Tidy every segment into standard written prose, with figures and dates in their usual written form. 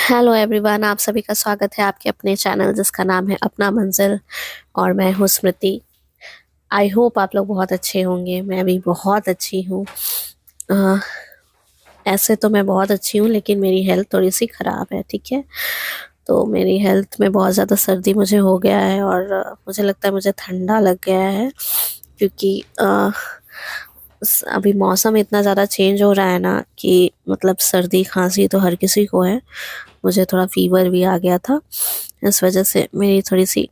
Hello everyone, आप सभी का स्वागत है आपके अपने चैनल जिसका नाम है अपना मंजिल। और मैं हूँ स्मृति। आई होप आप लोग बहुत अच्छे होंगे। मैं भी बहुत अच्छी हूँ। अ, ऐसे तो मैं बहुत अच्छी हूँ, लेकिन मेरी हेल्थ थोड़ी सी ख़राब है। ठीक है, तो मेरी हेल्थ में बहुत ज़्यादा सर्दी मुझे हो गया है, और मुझे लगता है मुझे ठंडा लग गया है, क्योंकि अभी मौसम इतना ज़्यादा चेंज हो रहा है ना कि मतलब सर्दी खांसी तो हर किसी को है। मुझे थोड़ा फीवर भी आ गया था, इस वजह से मेरी थोड़ी सी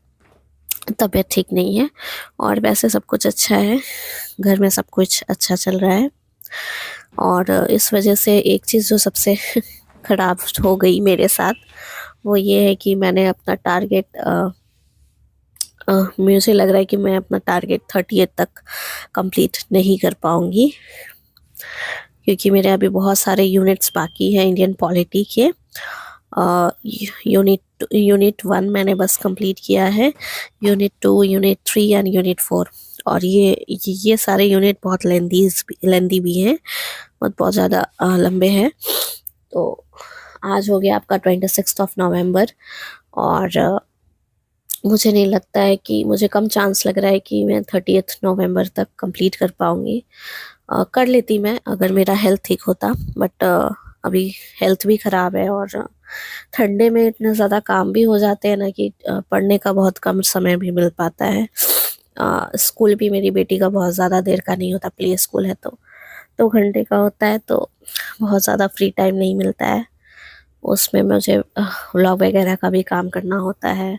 तबीयत ठीक नहीं है। और वैसे सब कुछ अच्छा है, घर में सब कुछ अच्छा चल रहा है। और इस वजह से एक चीज़ जो सबसे खराब हो गई मेरे साथ, वो ये है कि मैंने अपना टारगेट मुझे लग रहा है कि मैं अपना टारगेट 30th तक कंप्लीट नहीं कर पाऊंगी, क्योंकि मेरे अभी बहुत सारे यूनिट्स बाकी हैं इंडियन पॉलिटी के। यूनिट 1 मैंने बस कंप्लीट किया है। Unit 2, unit 3 and unit 4। और ये सारे यूनिट बहुत लेंदी भी हैं, बहुत ज़्यादा लंबे हैं। तो आज हो गया आपका 26 नवंबर, और मुझे नहीं लगता है कि मुझे कम चांस लग रहा है कि मैं 30 नवंबर तक कंप्लीट कर पाऊंगी। कर लेती मैं अगर मेरा हेल्थ ठीक होता, बट अभी हेल्थ भी ख़राब है, और ठंडे में इतने ज़्यादा काम भी हो जाते हैं ना कि पढ़ने का बहुत कम समय भी मिल पाता है। स्कूल भी मेरी बेटी का बहुत ज़्यादा देर का नहीं होता, प्ले स्कूल है तो 2 घंटे का होता है, तो बहुत ज़्यादा फ्री टाइम नहीं मिलता है। उसमें मुझे व्लॉग वगैरह का भी काम करना होता है,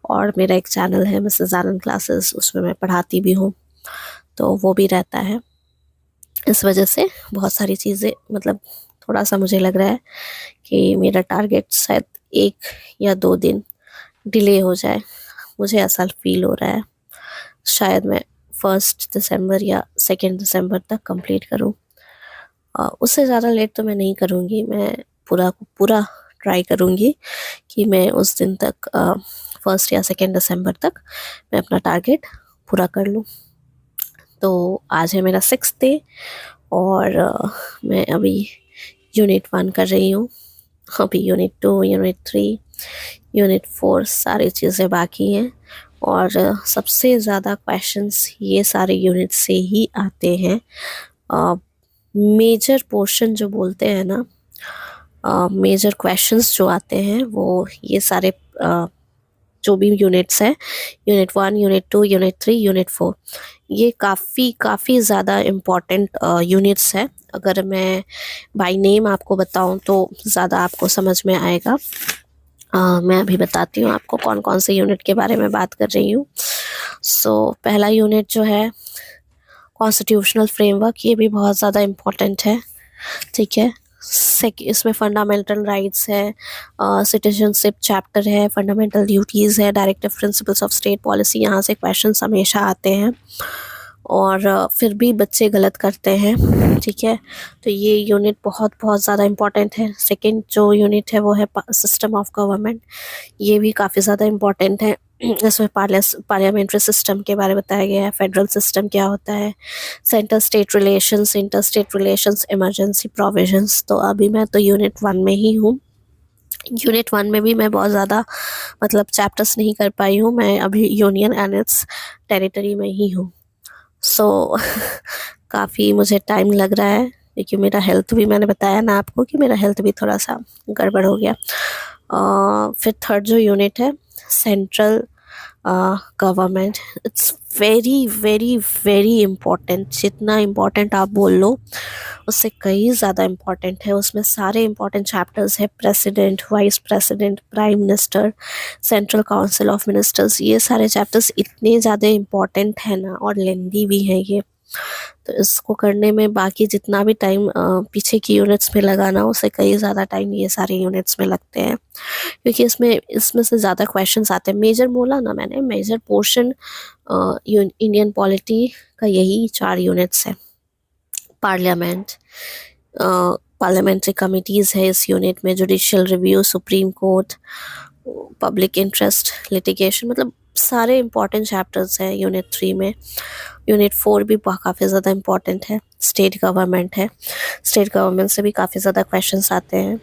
और मेरा एक चैनल है मिसेस आनंद क्लासेस, उसमें मैं पढ़ाती भी हूँ, तो वो भी रहता है। इस वजह से बहुत सारी चीज़ें मतलब थोड़ा सा मुझे लग रहा है कि मेरा टारगेट शायद 1 या 2 दिन डिले हो जाए। मुझे ऐसा फील हो रहा है, शायद मैं 1 दिसंबर या 2 दिसंबर तक कंप्लीट करूं। उससे ज़्यादा लेट तो मैं नहीं करूंगी। मैं पूरा पूरा ट्राई करूंगी कि मैं उस दिन तक 1 या 2 दिसंबर तक मैं अपना टारगेट पूरा कर लूं। तो आज है मेरा 6th डे, और मैं अभी यूनिट 1 कर रही हूँ। अभी यूनिट 2, यूनिट 3, यूनिट 4 सारी चीज़ें बाकी हैं। और सबसे ज़्यादा क्वेश्चंस ये सारे यूनिट से ही आते हैं। मेजर पोर्शन जो बोलते हैं ना, मेजर क्वेश्चंस जो आते हैं वो ये सारे जो भी यूनिट्स हैं, यूनिट 1, यूनिट 2, यूनिट 3, यूनिट 4, ये काफ़ी ज़्यादा इम्पॉर्टेंट यूनिट्स है। अगर मैं बाय नेम आपको बताऊं तो ज़्यादा आपको समझ में आएगा। मैं अभी बताती हूँ आपको कौन कौन से यूनिट के बारे में बात कर रही हूँ। पहला यूनिट जो है कॉन्स्टिट्यूशनल फ्रेमवर्क, ये भी बहुत ज़्यादा इम्पोर्टेंट है। ठीक है, इसमें फंडामेंटल राइट्स है, सिटीजनशिप चैप्टर है, फंडामेंटल ड्यूटीज़ है, directive principles of state policy, यहाँ से क्वेश्चन हमेशा आते हैं। और फिर भी बच्चे गलत करते हैं। ठीक है, तो ये यूनिट बहुत बहुत ज़्यादा इम्पॉर्टेंट है। सेकंड जो यूनिट है वो है सिस्टम ऑफ गवर्नमेंट, ये भी काफ़ी ज़्यादा इम्पॉर्टेंट है। इसमें पार्लियामेंट्री सिस्टम के बारे में बताया गया है, फेडरल सिस्टम क्या होता है, inter state relations, emergency provisions. तो अभी मैं तो यूनिट 1 में ही हूँ। यूनिट 1 में भी मैं बहुत ज़्यादा मतलब चैप्टर्स नहीं कर पाई हूँ, मैं अभी यूनियन एंड इट्स टेरिटरी में ही हूँ। काफ़ी मुझे टाइम लग रहा है, क्योंकि मेरा हेल्थ भी, मैंने बताया ना आपको कि मेरा हेल्थ भी थोड़ा सा गड़बड़ हो गया। फिर थर्ड जो यूनिट है central government, it's very very very important. जितना इम्पोर्टेंट आप बोल लो उससे कई ज़्यादा इम्पोर्टेंट है। उसमें सारे इम्पोर्टेंट चैप्टर्स है, president, vice president, prime minister, central council of ministers, ये सारे चैप्टर्स इतने ज़्यादा इम्पोर्टेंट है ना, और लेंदी भी है ये। तो इसको करने में बाकी जितना भी टाइम पीछे की यूनिट्स में लगाना, उससे कई ज़्यादा टाइम ये सारे यूनिट्स में लगते हैं, क्योंकि इसमें से ज़्यादा क्वेश्चंस आते हैं। मेजर बोला ना मैंने, मेजर पोर्शन इंडियन पॉलिटी का यही 4 यूनिट्स है। पार्लियामेंट, पार्लियामेंट्री कमिटीज़ है इस यूनिट में, judicial review, supreme court, public interest litigation, मतलब सारे इम्पॉर्टेंट चैप्टर्स हैं यूनिट 3 में। यूनिट 4 भी काफ़ी ज़्यादा इम्पॉर्टेंट है, स्टेट गवर्नमेंट है। स्टेट गवर्नमेंट से भी काफ़ी ज़्यादा क्वेश्चंस आते हैं।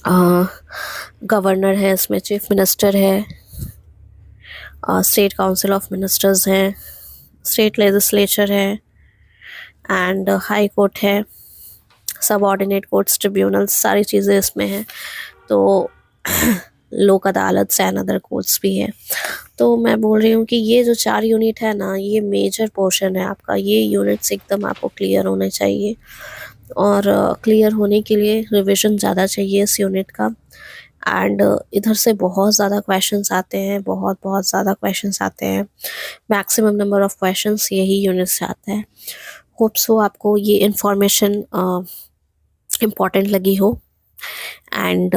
गवर्नर है, इसमें चीफ मिनिस्टर है, स्टेट काउंसिल ऑफ मिनिस्टर्स हैं, स्टेट लेजिस्लेचर है, एंड हाई कोर्ट है, सब ऑर्डिनेट कोर्ट्स, ट्रिब्यूनल्स, सारी चीज़ें इसमें हैं। तो लोक अदालत एंड अदर कोर्ट्स भी है। तो मैं बोल रही हूँ कि ये जो 4 यूनिट है ना, ये मेजर पोर्शन है आपका। ये यूनिट्स एकदम आपको क्लियर होने चाहिए, और क्लियर होने के लिए रिविजन ज़्यादा चाहिए इस यूनिट का। एंड इधर से बहुत ज़्यादा क्वेश्चंस आते हैं, बहुत बहुत ज़्यादा क्वेश्चंस आते हैं। मैक्सिमम नंबर ऑफ क्वेश्चंस यही यूनिट से आता है। होप सो आपको ये इन्फॉर्मेशन इम्पॉर्टेंट लगी हो। एंड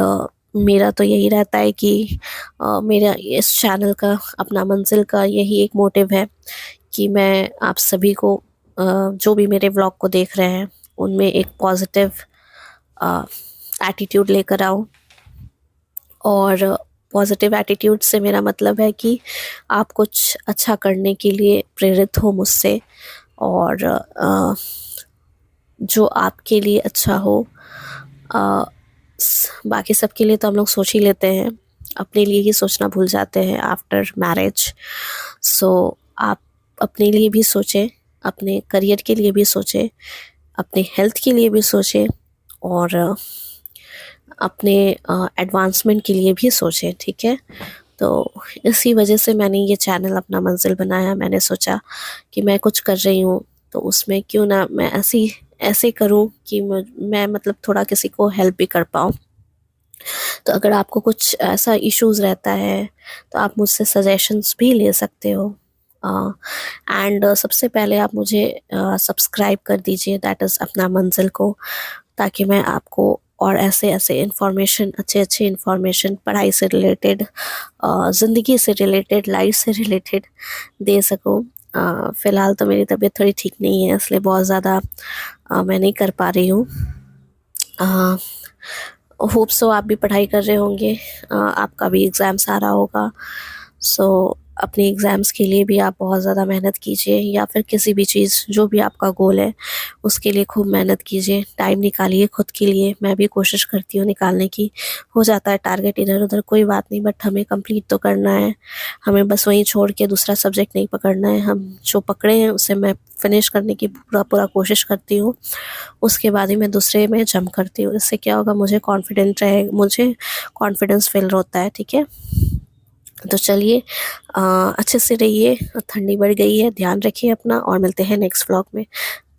मेरा तो यही रहता है कि मेरा इस चैनल का, अपना मंजिल का यही एक मोटिव है कि मैं आप सभी को जो भी मेरे व्लॉग को देख रहे हैं उनमें एक पॉजिटिव एटीट्यूड लेकर आऊँ। और पॉजिटिव एटीट्यूड से मेरा मतलब है कि आप कुछ अच्छा करने के लिए प्रेरित हो मुझसे, और जो आपके लिए अच्छा हो। बाकी सबके लिए तो हम लोग सोच ही लेते हैं, अपने लिए ही सोचना भूल जाते हैं आफ्टर मैरिज। सो आप अपने लिए भी सोचें, अपने करियर के लिए भी सोचें, अपने हेल्थ के लिए भी सोचें, और अपने एडवांसमेंट के लिए भी सोचें, ठीक है। तो इसी वजह से मैंने ये चैनल अपना मंजिल बनाया। मैंने सोचा कि मैं कुछ कर रही हूँ तो उसमें क्यों ना मैं ऐसे करूँ कि मैं मतलब थोड़ा किसी को हेल्प भी कर पाऊँ। तो अगर आपको कुछ ऐसा इश्यूज़ रहता है तो आप मुझसे सजेशंस भी ले सकते हो। एंड सबसे पहले आप मुझे सब्सक्राइब कर दीजिए, दैट इज़ अपना मंजिल को, ताकि मैं आपको और ऐसे ऐसे इन्फॉर्मेशन, अच्छे इन्फॉर्मेशन, पढ़ाई से रिलेटेड, ज़िंदगी से रिलेटेड, लाइफ से रिलेटेड दे सकूँ। फ़िलहाल तो मेरी तबीयत थोड़ी ठीक नहीं है, इसलिए बहुत ज़्यादा मैं नहीं कर पा रही हूँ। होप सो आप भी पढ़ाई कर रहे होंगे, आपका भी एग्ज़ाम्स आ रहा होगा। सो अपने एग्ज़ाम्स के लिए भी आप बहुत ज़्यादा मेहनत कीजिए, या फिर किसी भी चीज़, जो भी आपका गोल है उसके लिए खूब मेहनत कीजिए, टाइम निकालिए खुद के लिए। मैं भी कोशिश करती हूँ निकालने की। हो जाता है टारगेट इधर उधर, कोई बात नहीं, बट हमें कंप्लीट तो करना है। हमें बस वहीं छोड़ के दूसरा सब्जेक्ट नहीं पकड़ना है। हम जो पकड़े हैं उसे मैं फिनिश करने की पूरा कोशिश करती हूँ, उसके बाद ही मैं दूसरे में जंप करती हूँ। इससे क्या होगा, मुझे कॉन्फिडेंस फील होता है, ठीक है। तो चलिए, अच्छे से रहिए, ठंडी बढ़ गई है, ध्यान रखिए अपना, और मिलते हैं नेक्स्ट व्लॉग में।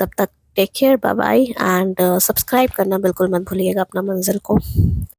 तब तक take care, bye bye, and subscribe करना बिल्कुल मत भूलिएगा अपना मंजिल को।